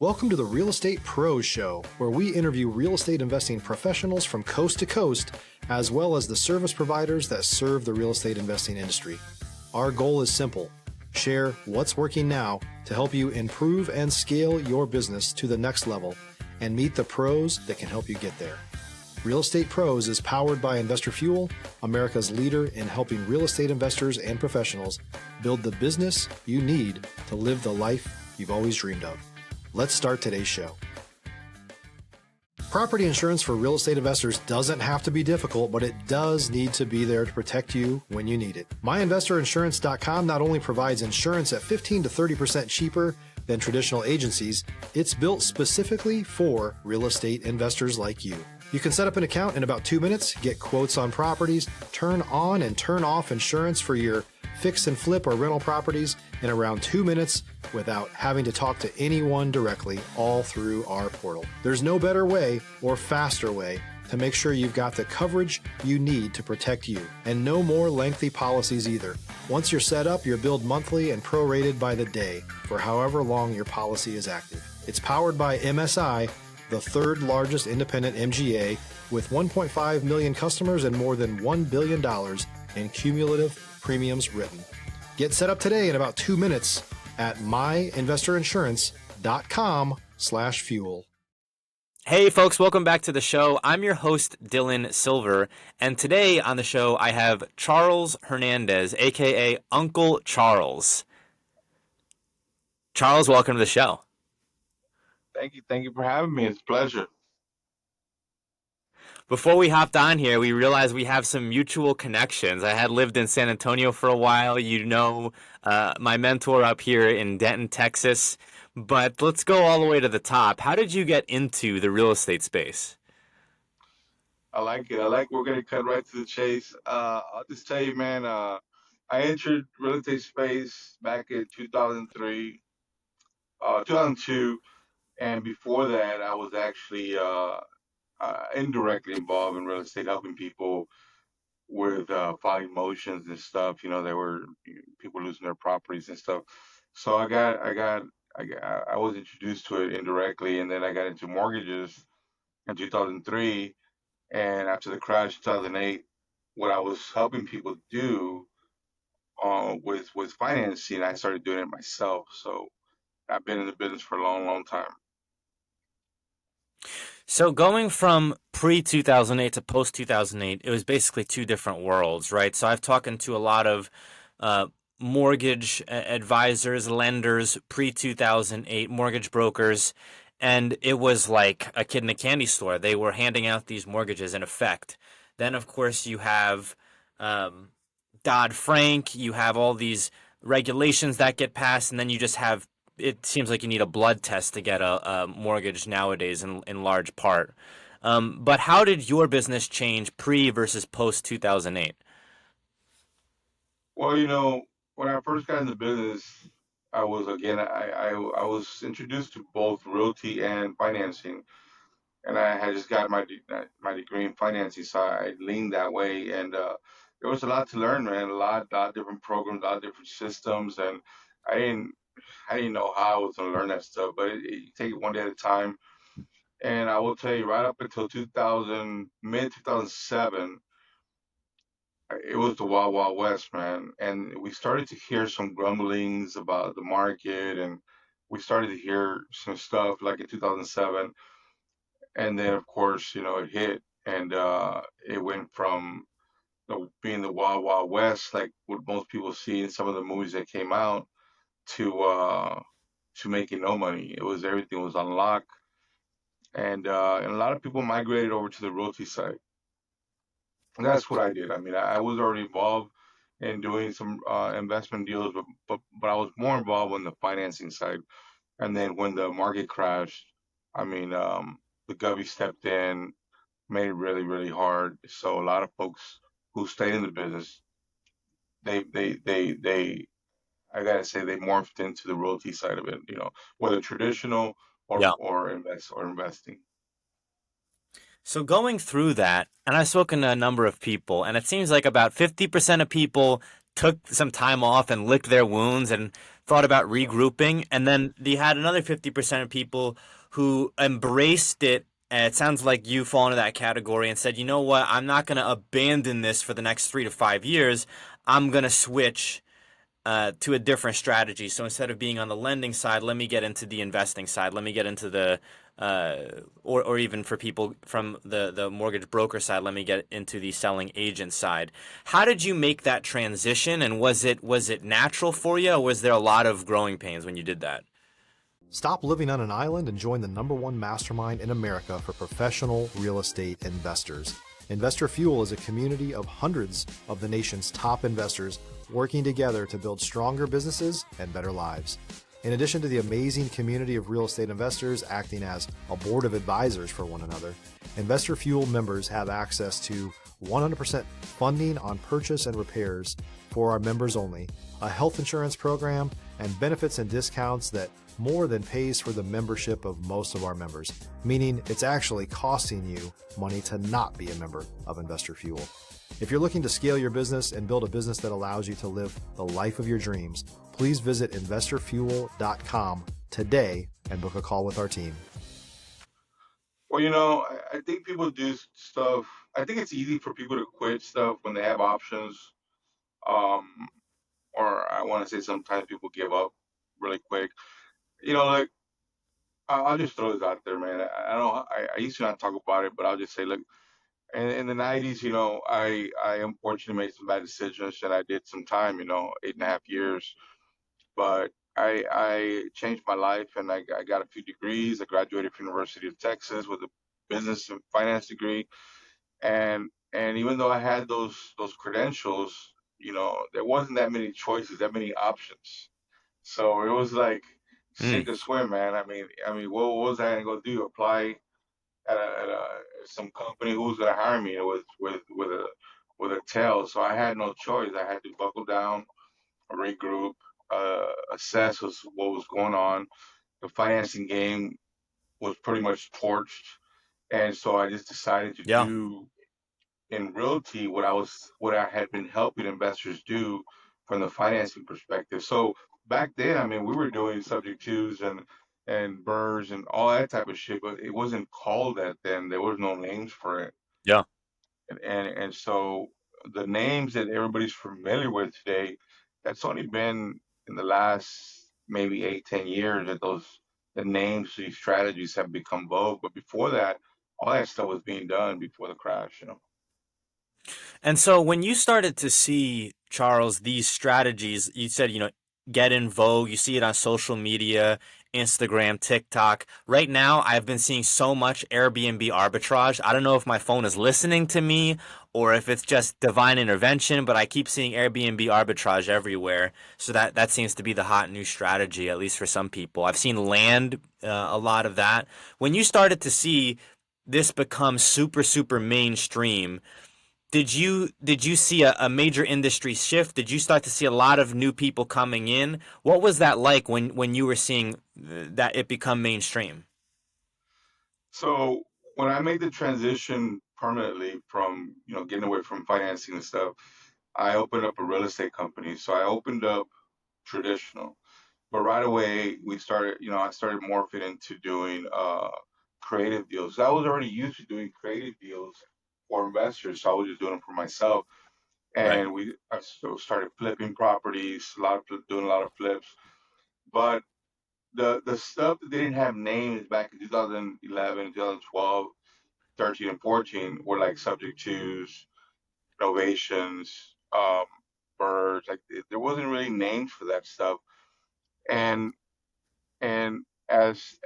Welcome to the Real Estate Pros Show, where we interview real estate investing professionals from coast to coast, as well as the service providers that serve the real estate investing industry. Our goal is simple: share what's working now to help you improve and scale your business to the next level and meet the pros that can help you get there. Real Estate Pros is powered by Investor Fuel, America's leader in helping real estate investors and professionals build the business you need to live the life you've always dreamed of. Let's start today's show. Property insurance for real estate investors doesn't have to be difficult, but it does need to be there to protect you when you need it. MyInvestorInsurance.com not only provides insurance at 15 to 30% cheaper than traditional agencies, it's built specifically for real estate investors like you. You can set up an account in about 2 minutes, get quotes on properties, turn on and turn off insurance for your fix and flip or rental properties in around 2 minutes without having to talk to anyone directly, all through our portal. There's no better way or faster way to make sure you've got the coverage you need to protect you, and no more lengthy policies either. Once you're set up, you're billed monthly and prorated by the day for however long your policy is active. It's powered by MSI, the third largest independent MGA, with 1.5 million customers and more than $1 billion in cumulative premiums written. Get set up today in about 2 minutes at myinvestorinsurance.com/fuel. Hey folks, welcome back to the show. I'm your host, Dylan Silver, and today on the show I have Charles Hernandez, aka Uncle Charles. Charles, welcome to the show. Thank you for having me. It's a pleasure. Before we hopped on here, we realized we have some mutual connections. I had lived in San Antonio for a while. You know my mentor up here in Denton, Texas. But let's go all the way to the top. How did you get into the real estate space? I like it. We're going to cut right to the chase. I'll just tell you, man, I entered real estate space back in 2003, 2002. And before that, I was actually indirectly involved in real estate, helping people with filing motions and stuff. You know, there were people losing their properties and stuff. So I was introduced to it indirectly, and then I got into mortgages in 2003. And after the crash in 2008, what I was helping people do with financing, I started doing it myself. So I've been in the business for a long, long time. So going from pre-2008 to post-2008, it was basically two different worlds, right? So I've talked to a lot of mortgage advisors, lenders, pre-2008 mortgage brokers, and it was like a kid in a candy store. They were handing out these mortgages in effect. Then, of course, you have Dodd-Frank, you have all these regulations that get passed, and then you just have, it seems like you need a blood test to get a mortgage nowadays in large part. But how did your business change pre versus post 2008? Well, you know, when I first got into business, I was was introduced to both realty and financing, and I had just got my degree in financing, so I leaned that way, and there was a lot to learn, man. A lot of different programs, a lot of different systems, and I didn't I didn't know how I was gonna learn that stuff, but you take it one day at a time. And I will tell you, right up until mid 2007, it was the Wild Wild West, man. And we started to hear some grumblings about the market, and we started to hear some stuff like in 2007. And then, of course, you know, it hit, and it went from being the Wild Wild West, like what most people see in some of the movies that came out, to making no money. Everything was on lock, and a lot of people migrated over to the realty side. And that's what I did. I mean, I was already involved in doing some investment deals, but I was more involved on the financing side. And then when the market crashed, I mean, the Govy stepped in, made it really, really hard. So a lot of folks who stayed in the business, they I gotta say they morphed into the realty side of it. You know, whether traditional Yeah. or investing. So going through that, and I've spoken to a number of people, and it seems like about 50% of people took some time off and licked their wounds, and thought about So regrouping, and then they had another 50% of people who embraced it. And it sounds like you fall into that category and said, you know what, I'm not going to abandon this for the next 3 to 5 years. I'm going to switch to a different strategy. So instead of being on the lending side, let me get into the investing side. Let me get into the or even for people from the mortgage broker side, let me get into the selling agent side. How did you make that transition, and was it natural for you, or was there a lot of growing pains when you did that? Stop living on an island and join the #1 mastermind in America for professional real estate investors. Investor Fuel is a community of hundreds of the nation's top investors working together to build stronger businesses and better lives. In addition to the amazing community of real estate investors acting as a board of advisors for one another, Investor Fuel members have access to 100% funding on purchase and repairs for our members only, a health insurance program, and benefits and discounts that more than pays for the membership of most of our members, meaning it's actually costing you money to not be a member of Investor Fuel. If you're looking to scale your business and build a business that allows you to live the life of your dreams, please visit investorfuel.com today and book a call with our team. well, I think people do stuff. I think it's easy for people to quit stuff when they have options. Um, or I want to say sometimes people give up really quick. Like I'll just throw this out there, man. I don't. I used to not talk about it, but I'll just say, look, in the '90s, I unfortunately made some bad decisions, and I did some time, 8.5 years. But I changed my life, and I got a few degrees. I graduated from University of Texas with a business and finance degree, and even though I had those credentials, there wasn't that many choices, that many options. So it was like Mm, sink or swim, man. I mean, what was I gonna go do? Apply at some company who was gonna hire me with a tail? So I had no choice. I had to buckle down, regroup, assess what was going on. The financing game was pretty much torched, and so I just decided to yeah. do in realty what I had been helping investors do from the financing perspective. So back then, I mean, we were doing subject twos and burrs and all that type of shit, but it wasn't called that then. There was no names for it, Yeah. and so the names that everybody's familiar with today, that's only been in the last maybe 8, 10 years that the names, these strategies have become vogue. But before that, all that stuff was being done before the crash. And so when you started to see, Charles, these strategies, you said, get in vogue, you see it on social media, Instagram, TikTok. Right now, I've been seeing so much Airbnb arbitrage. I don't know if my phone is listening to me or if it's just divine intervention, but I keep seeing Airbnb arbitrage everywhere. So that seems to be the hot new strategy, at least for some people. I've seen land, a lot of that. When you started to see this become super, super mainstream, did you see a major industry shift? Did you start to see a lot of new people coming in? What was that like when you were seeing that it become mainstream? So when I made the transition permanently from, getting away from financing and stuff, I opened up a real estate company. So I opened up traditional, but right away I started morphing into doing creative deals. I was already used to doing creative deals for investors, so I was just doing them for myself. Right. And started flipping properties, doing a lot of flips. But the stuff that didn't have names back in 2011, 2012, 13 and 14 were like subject twos, novations, birds. Like there wasn't really names for that stuff. And and as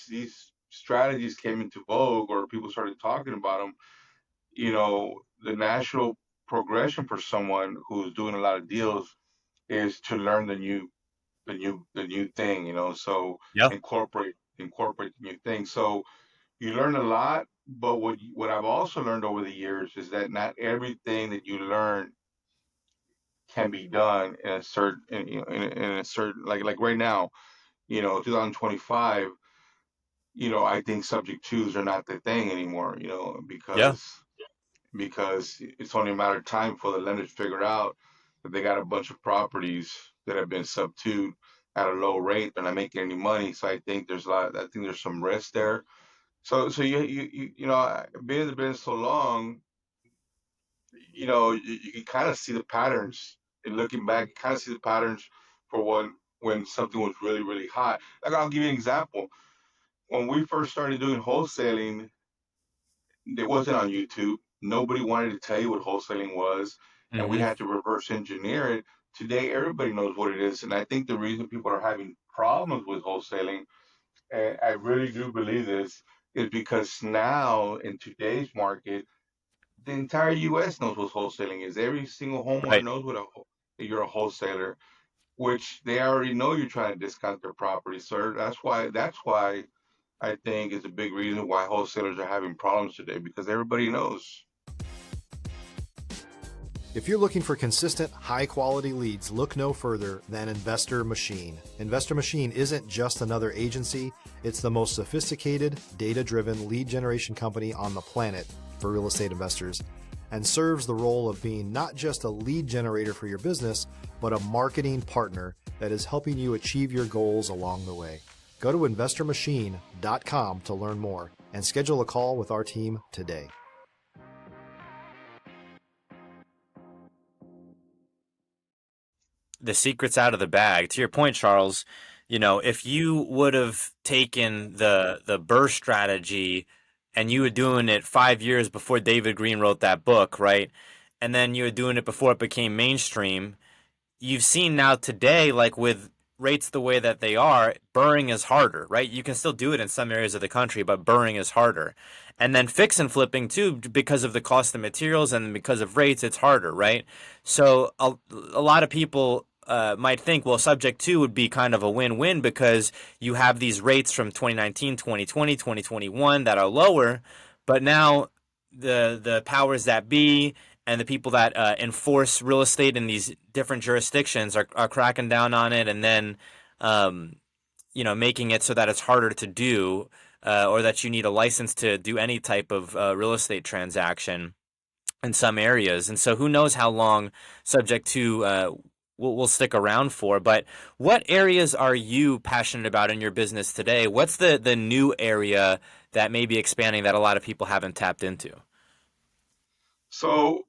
these strategies came into vogue or people started talking about them, the natural progression for someone who's doing a lot of deals is to learn the new thing. So Yeah. incorporate the new thing. So you learn a lot, but what I've also learned over the years is that not everything that you learn can be done in a certain, in a certain, like right now, 2025. I think subject twos are not the thing anymore. Yeah. Because it's only a matter of time for the lenders to figure out that they got a bunch of properties that have been sub two at a low rate. They're not making any money. So I think I think there's some risk there. So being in the business so long, you can kind of see the patterns. And looking back, you kind of see the patterns for when something was really, really hot. Like I'll give you an example. When we first started doing wholesaling, it wasn't on YouTube. Nobody wanted to tell you what wholesaling was, and we Hmm. had to reverse engineer it. Today, everybody knows what it is, and I think the reason people are having problems with wholesaling, and I really do believe this, is because now in today's market, the entire U.S. knows what wholesaling is. Every single homeowner Right. knows that you're a wholesaler, which they already know you're trying to discount their property. So that's why I think is a big reason why wholesalers are having problems today because everybody knows. If you're looking for consistent, high quality leads, look no further than Investor Machine. Investor Machine isn't just another agency, it's the most sophisticated, data driven lead generation company on the planet for real estate investors, and serves the role of being not just a lead generator for your business, but a marketing partner that is helping you achieve your goals along the way. Go to investormachine.com to learn more and schedule a call with our team today. The secret's out of the bag. To your point, Charles, if you would have taken the burr strategy and you were doing it 5 years before David Green wrote that book, right? And then you were doing it before it became mainstream, you've seen now today, like with rates the way that they are, burring is harder, right? You can still do it in some areas of the country, but burring is harder. And then fix and flipping too, because of the cost of materials and because of rates, it's harder, right? So a lot of people might think, well, subject to would be kind of a win-win because you have these rates from 2019, 2020, 2021 that are lower, but now the powers that be and the people that enforce real estate in these different jurisdictions are cracking down on it, and then um, making it so that it's harder to do, or that you need a license to do any type of real estate transaction in some areas. And so who knows how long subject to will stick around for. But what areas are you passionate about in your business today? What's the new area that may be expanding that a lot of people haven't tapped into? So,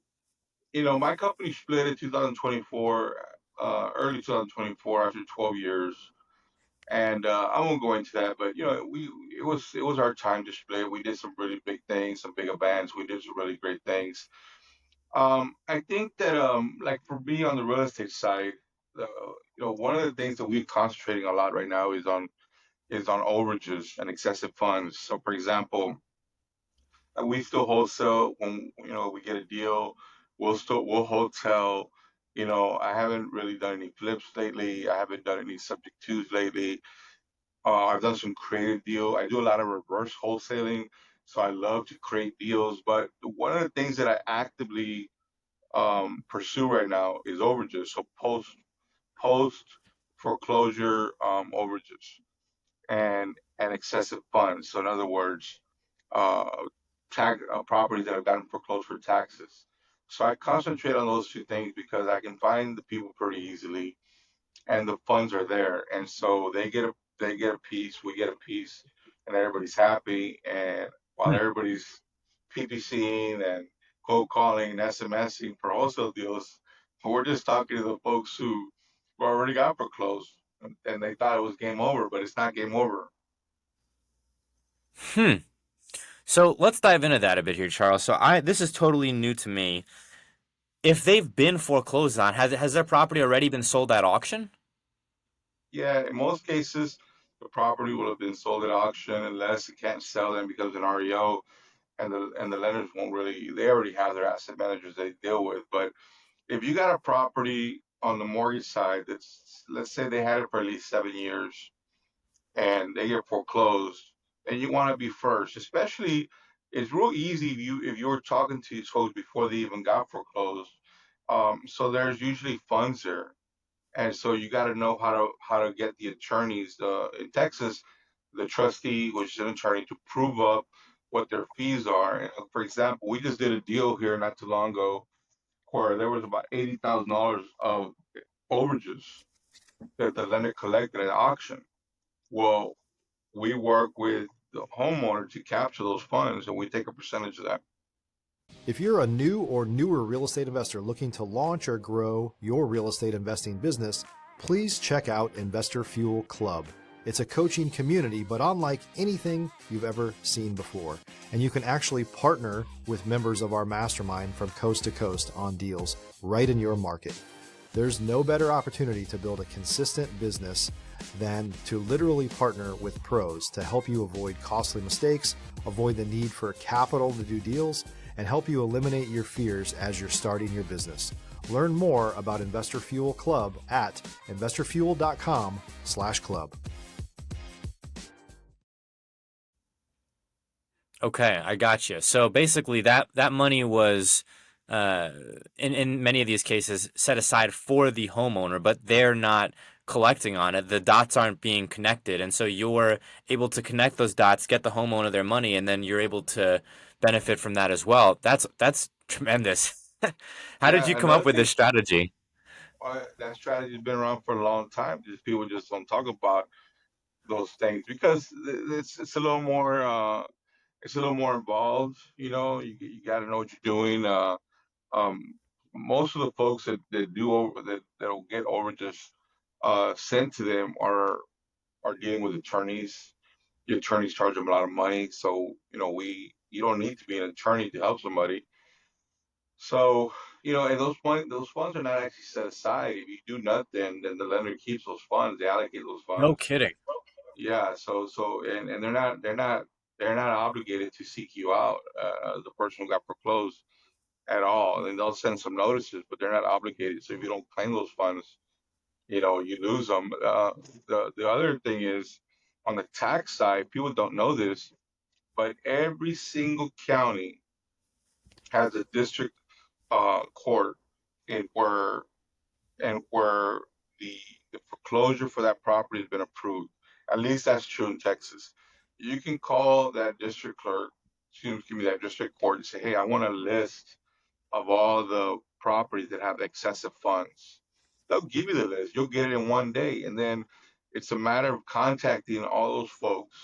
my company split in 2024, early 2024 after 12 years. And I won't go into that, but it was our time to split. We did some really big things, some big events. We did some really great things. I think that like for me on the real estate side, uh, one of the things that we're concentrating a lot right now is on overages and excessive funds. So, for example, we still wholesale when we get a deal. We'll hotel. I haven't really done any flips lately. I haven't done any subject twos lately. I've done some creative deal. I do a lot of reverse wholesaling, so I love to create deals. But one of the things that I actively pursue right now is overages. So post foreclosure overages and excessive funds. So in other words, uh, tax properties that have gotten foreclosed for taxes. So I concentrate on those two things because I can find the people pretty easily, and the funds are there, and so they get a piece, we get a piece, and everybody's happy. And while everybody's PPCing and cold calling and SMSing for wholesale deals, we're just talking to the folks who already got foreclosed, and they thought it was game over, but it's not game over. Hmm. So let's dive into that a bit here, Charles. So this is totally new to me. If they've been foreclosed on, has their property already been sold at auction? Yeah, in most cases, the property will have been sold at auction unless it can't sell and becomes an REO, and the lenders won't really. They already have their asset managers they deal with. But if you got a property on the mortgage side that's, let's say they had it for at least 7 years and they get foreclosed, and you want to be first, especially it's real easy if you were talking to these folks before they even got foreclosed. So there's usually funds there, and so you got to know how to get the attorneys. In Texas, the trustee, which is an attorney, to prove up what their fees are. And, for example, we just did a deal here not too long ago where there was about $80,000 of overages, that the lender collected at auction. Well, we work with the homeowner to capture those funds, and we take a percentage of that. If you're a new or newer real estate investor looking to launch or grow your real estate investing business, please check out Investor Fuel Club. It's a coaching community, but unlike anything you've ever seen before. And you can actually partner with members of our mastermind from coast to coast on deals right in your market. There's no better opportunity to build a consistent business than to literally partner with pros to help you avoid costly mistakes, avoid the need for capital to do deals, and help you eliminate your fears as you're starting your business. Learn more about Investor Fuel Club at investorfuel.com/club. Okay, I got you. So basically, that money was, in many of these cases, set aside for the homeowner, but they're not collecting on it. The dots aren't being connected, and so you're able to connect those dots, get the homeowner their money, and then you're able to benefit from that as well. That's tremendous. How did you Yeah, come up another with thing, this strategy? that strategy has been around for a long time. Just people just don't talk about those things because it's a little more it's a little more involved. You know, you got to know what you're doing. Um, Most of the folks that do over that'll get overages sent to them are dealing with attorneys. The attorneys charge them a lot of money, so you don't need to be an attorney to help somebody. So, and those funds are not actually set aside. If you do nothing, then the lender keeps those funds. They allocate those No funds. kidding. Yeah. And they're not obligated to seek you out, the person who got foreclosed at all. And they'll send some notices, but they're not obligated. So if you don't claim those funds, you lose them. The other thing is on the tax side, people don't know this, but every single county has a district court in where the the foreclosure for that property has been approved. At least that's true in Texas. You can call that district clerk, excuse me, that district court and say, hey, I want a list of all the properties that have excessive funds. They'll give you the list. You'll get it in one day. And then it's a matter of contacting all those folks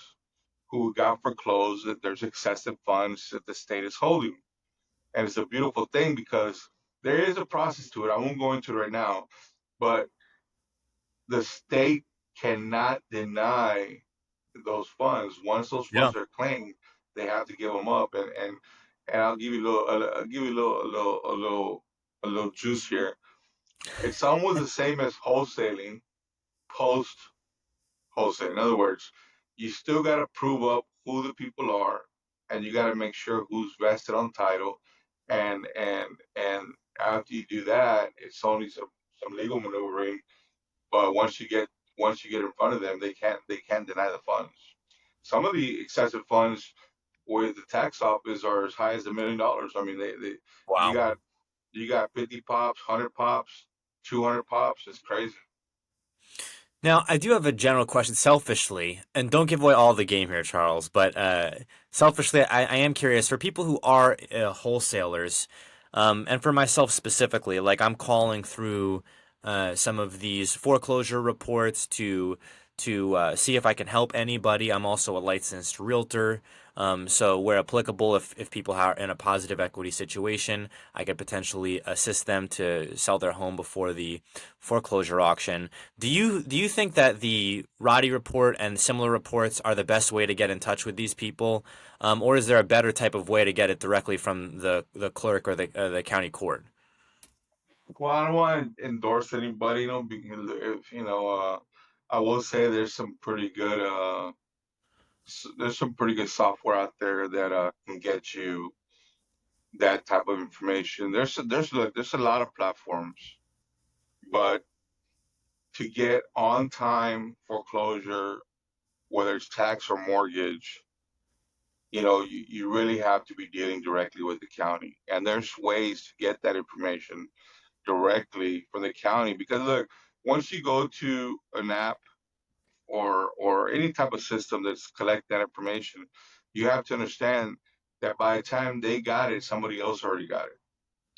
who got foreclosed that there's excessive funds that the state is holding. And it's a beautiful thing because there is a process to it. I won't go into it right now, but the state cannot deny those funds. Once those Yeah. funds are claimed, they have to give them up. And I'll give you a little juice here. It's almost the same as wholesaling post wholesale. In other words, you still got to prove up who the people are, and you got to make sure who's vested on title, and after you do that, it's only some legal maneuvering. But once you get in front of them, they can't deny the funds. Some of the excessive funds with the tax office are as high as $1 million. I mean, they you Wow. got you got 50 pops, 100 pops, 200 pops. It's crazy. Now, I do have a general question, selfishly, and don't give away all the game here, Charles, but selfishly, I am curious for people who are wholesalers, and for myself specifically, like I'm calling through some of these foreclosure reports to see if I can help anybody. I'm also a licensed realtor, so where applicable, if people are in a positive equity situation, I could potentially assist them to sell their home before the foreclosure auction. Do you think that the Roddy report and similar reports are the best way to get in touch with these people, or is there a better type of way to get it directly from the clerk or the county court? Well, I don't want to endorse anybody, because if I will say there's some pretty good software out there that can get you that type of information. There's a lot of platforms, but to get on time foreclosure, whether it's tax or mortgage, you really have to be dealing directly with the county. And there's ways to get that information directly from the county because look, once you go to an app or any type of system that's collect that information, you have to understand that by the time they got it, somebody else already got it.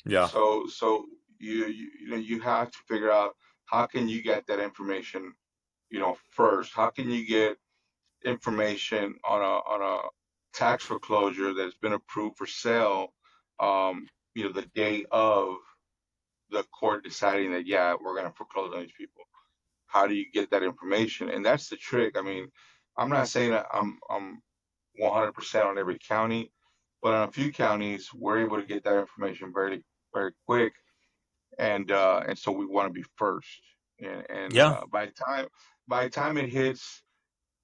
Yeah. So you have to figure out how can you get that information, first? How can you get information on a tax foreclosure that's been approved for sale, the day of the court deciding that, yeah, we're going to foreclose on these people? How do you get that information? And that's the trick. I mean, I'm not saying that I'm 100% on every county, but on a few counties, we're able to get that information very, very quick. And so we want to be first. And Yeah. by the time it hits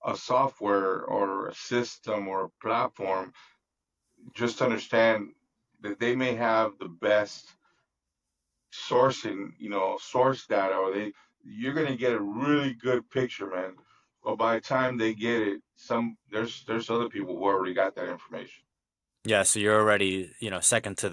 a software or a system or a platform, just understand that they may have the best sourcing, source data, or you're gonna get a really good picture, man. But by the time they get it, there's other people who already got that information. Yeah, so you're already, second to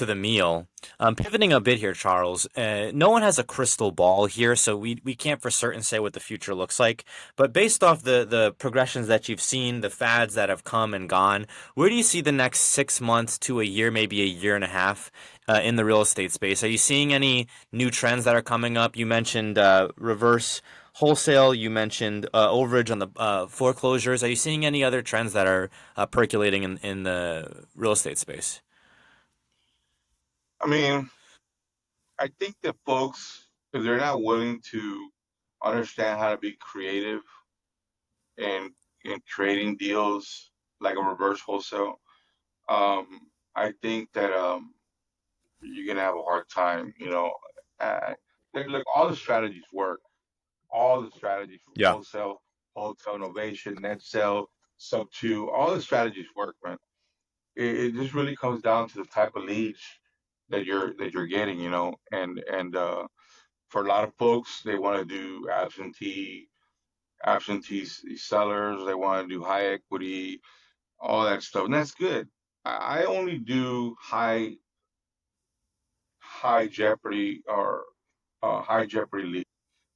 the meal. Pivoting a bit here, Charles. No one has a crystal ball here, so we can't for certain say what the future looks like. But based off the progressions that you've seen, the fads that have come and gone, where do you see the next 6 months to a year, maybe a year and a half, in the real estate space? Are you seeing any new trends that are coming up? You mentioned reverse wholesale. You mentioned overage on the foreclosures. Are you seeing any other trends that are percolating in the real estate space? I mean, I think that folks, if they're not willing to understand how to be creative in creating deals like a reverse wholesale, I think that you're gonna have a hard time. Uh, look, all the strategies work. All the strategies from Yeah. wholesale innovation, net sale, sub two, all the strategies work, man. It just really comes down to the type of leads that you're getting, and for a lot of folks, they want to do absentee sellers. They want to do high equity, all that stuff, and that's good. I only do high jeopardy or high jeopardy leads.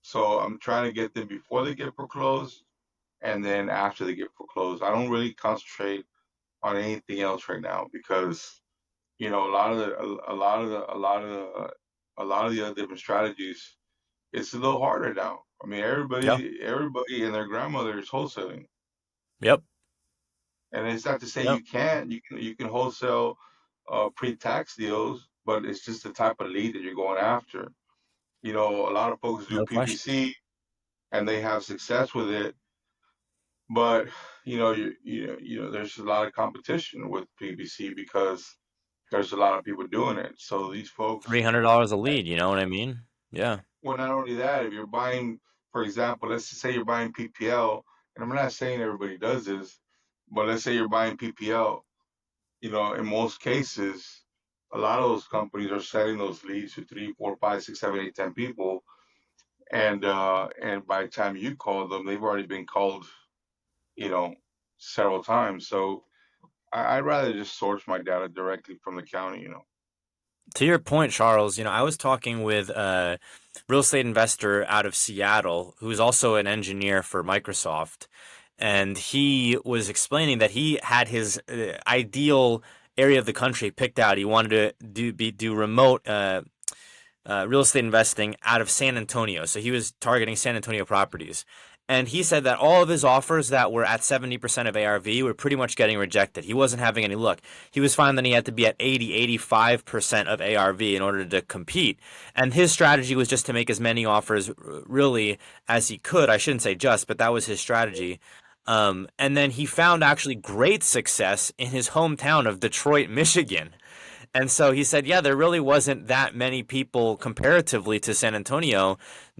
So I'm trying to get them before they get foreclosed and then after they get foreclosed. I don't really concentrate on anything else right now because a lot of the other different strategies, it's a little harder now. I mean, Yeah. everybody and their grandmother is wholesaling, Yep. and it's not to say Yep. you can't. You can wholesale pre-tax deals, but it's just the type of lead that you're going after. A lot of folks do No question. PPC and they have success with it, but there's a lot of competition with PPC because there's a lot of people doing it. So these folks, $300 a lead, you know what I mean? Yeah. well, not only that, if you're buying, for example, let's just say you're buying PPL, and I'm not saying everybody does this, but let's say you're buying PPL, in most cases, a lot of those companies are selling those leads to three, four, five, six, seven, eight, 10 people, and by the time you call them, they've already been called, you know, several times. So I'd rather just source my data directly from the county. To your point, Charles, I was talking with a real estate investor out of Seattle who's also an engineer for Microsoft. And he was explaining that he had his ideal area of the country picked out. He wanted to do remote real estate investing out of San Antonio. So he was targeting San Antonio properties. And he said that all of his offers that were at 70% of ARV were pretty much getting rejected. He wasn't having any luck. He was finding that he had to be at 80, 85% of ARV in order to compete. And his strategy was just to make as many offers really as he could. I shouldn't say just, but that was his strategy. And then he found actually great success in his hometown of Detroit, Michigan. And so he said, yeah, there really wasn't that many people comparatively to San Antonio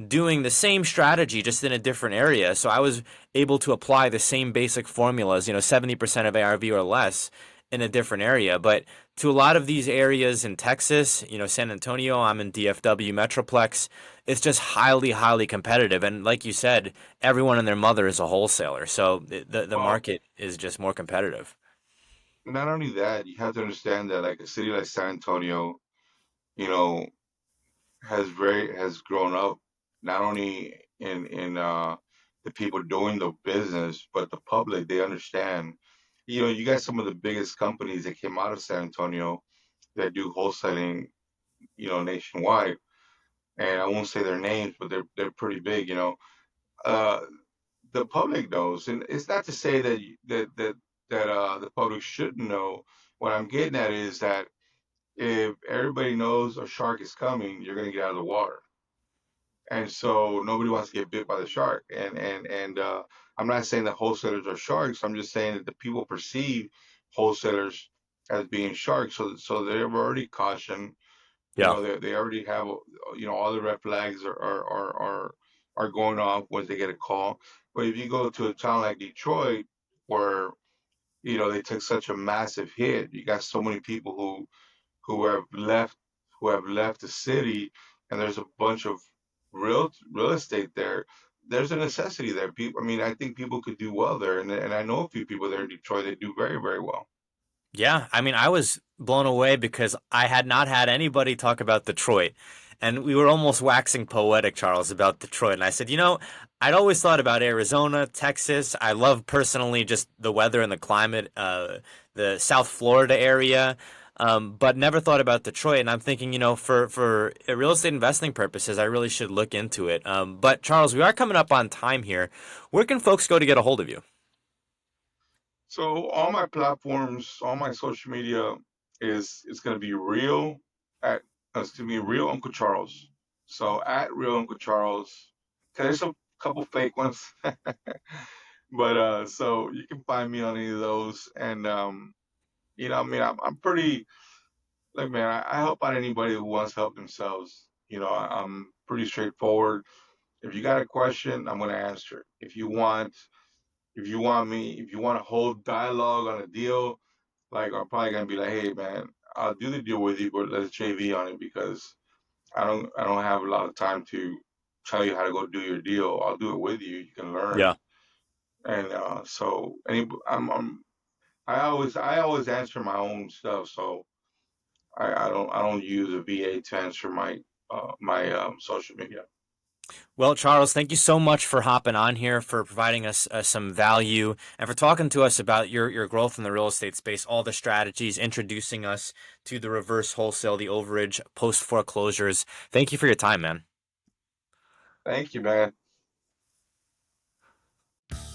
doing the same strategy, just in a different area. So I was able to apply the same basic formulas, 70% of ARV or less in a different area. But to a lot of these areas in Texas, San Antonio, I'm in DFW Metroplex, it's just highly, highly competitive. And like you said, everyone and their mother is a wholesaler. So the Well, market is just more competitive. not only that, you have to understand that like a city like San Antonio, you know, has grown up not only in the people doing the business, but the public. They understand. You got some of the biggest companies that came out of San Antonio that do wholesaling, nationwide. and I won't say their names, but they're pretty big, Uh, the public knows, and it's not to say that the public shouldn't know. What I'm getting at is that if everybody knows a shark is coming, you're going to get out of the water, and so nobody wants to get bit by the shark. And I'm not saying that wholesalers are sharks. I'm just saying that the people perceive wholesalers as being sharks, so they've already cautioned. Yeah. They already have, all the red flags are going off once they get a call. But if you go to a town like Detroit, where they took such a massive hit, you got so many people who have left the city, and there's a bunch of real estate there. There's a necessity there. People, I mean, I think people could do well there, and I know a few people there in Detroit that do very, very well. Yeah, I mean, I was blown away because I had not had anybody talk about Detroit. And we were almost waxing poetic, Charles, about Detroit. And I said, I'd always thought about Arizona, Texas. I love personally just the weather and the climate, the South Florida area, but never thought about Detroit. And I'm thinking, for real estate investing purposes, I really should look into it. But Charles, we are coming up on time here. Where can folks go to get a hold of you? So all my platforms, all my social media it's gonna be real at it's gonna be real Uncle Charles. So at real Uncle Charles, 'cause there's a couple fake ones, but so you can find me on any of those. And I mean, I'm pretty like, man, I help out anybody who wants to help themselves. I'm pretty straightforward. If you got a question, I'm gonna answer. If you want to hold dialogue on a deal, like, I'm probably gonna be like, hey man, I'll do the deal with you, but let's JV on it, because I don't have a lot of time to tell you how to go do your deal. I'll do it with you. You can learn. Yeah. And so I always answer my own stuff. So I don't use a VA to answer my social media. Well, Charles, thank you so much for hopping on here, for providing us some value, and for talking to us about your growth in the real estate space, all the strategies, introducing us to the reverse wholesale, the overage, post foreclosures. Thank you for your time, man. Thank you, man.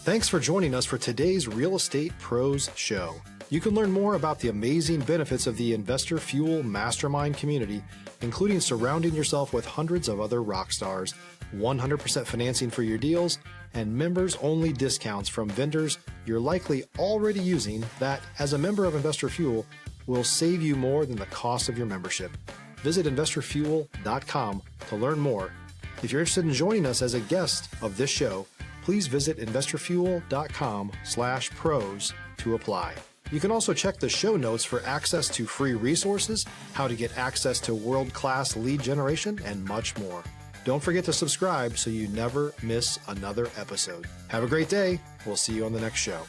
Thanks for joining us for today's Real Estate Pros Show. You can learn more about the amazing benefits of the Investor Fuel Mastermind community, including surrounding yourself with hundreds of other rock stars, 100% financing for your deals, and members-only discounts from vendors you're likely already using that, as a member of Investor Fuel, will save you more than the cost of your membership. Visit investorfuel.com to learn more. If you're interested in joining us as a guest of this show, please visit investorfuel.com/pros to apply. You can also check the show notes for access to free resources, how to get access to world-class lead generation, and much more. Don't forget to subscribe so you never miss another episode. Have a great day. We'll see you on the next show.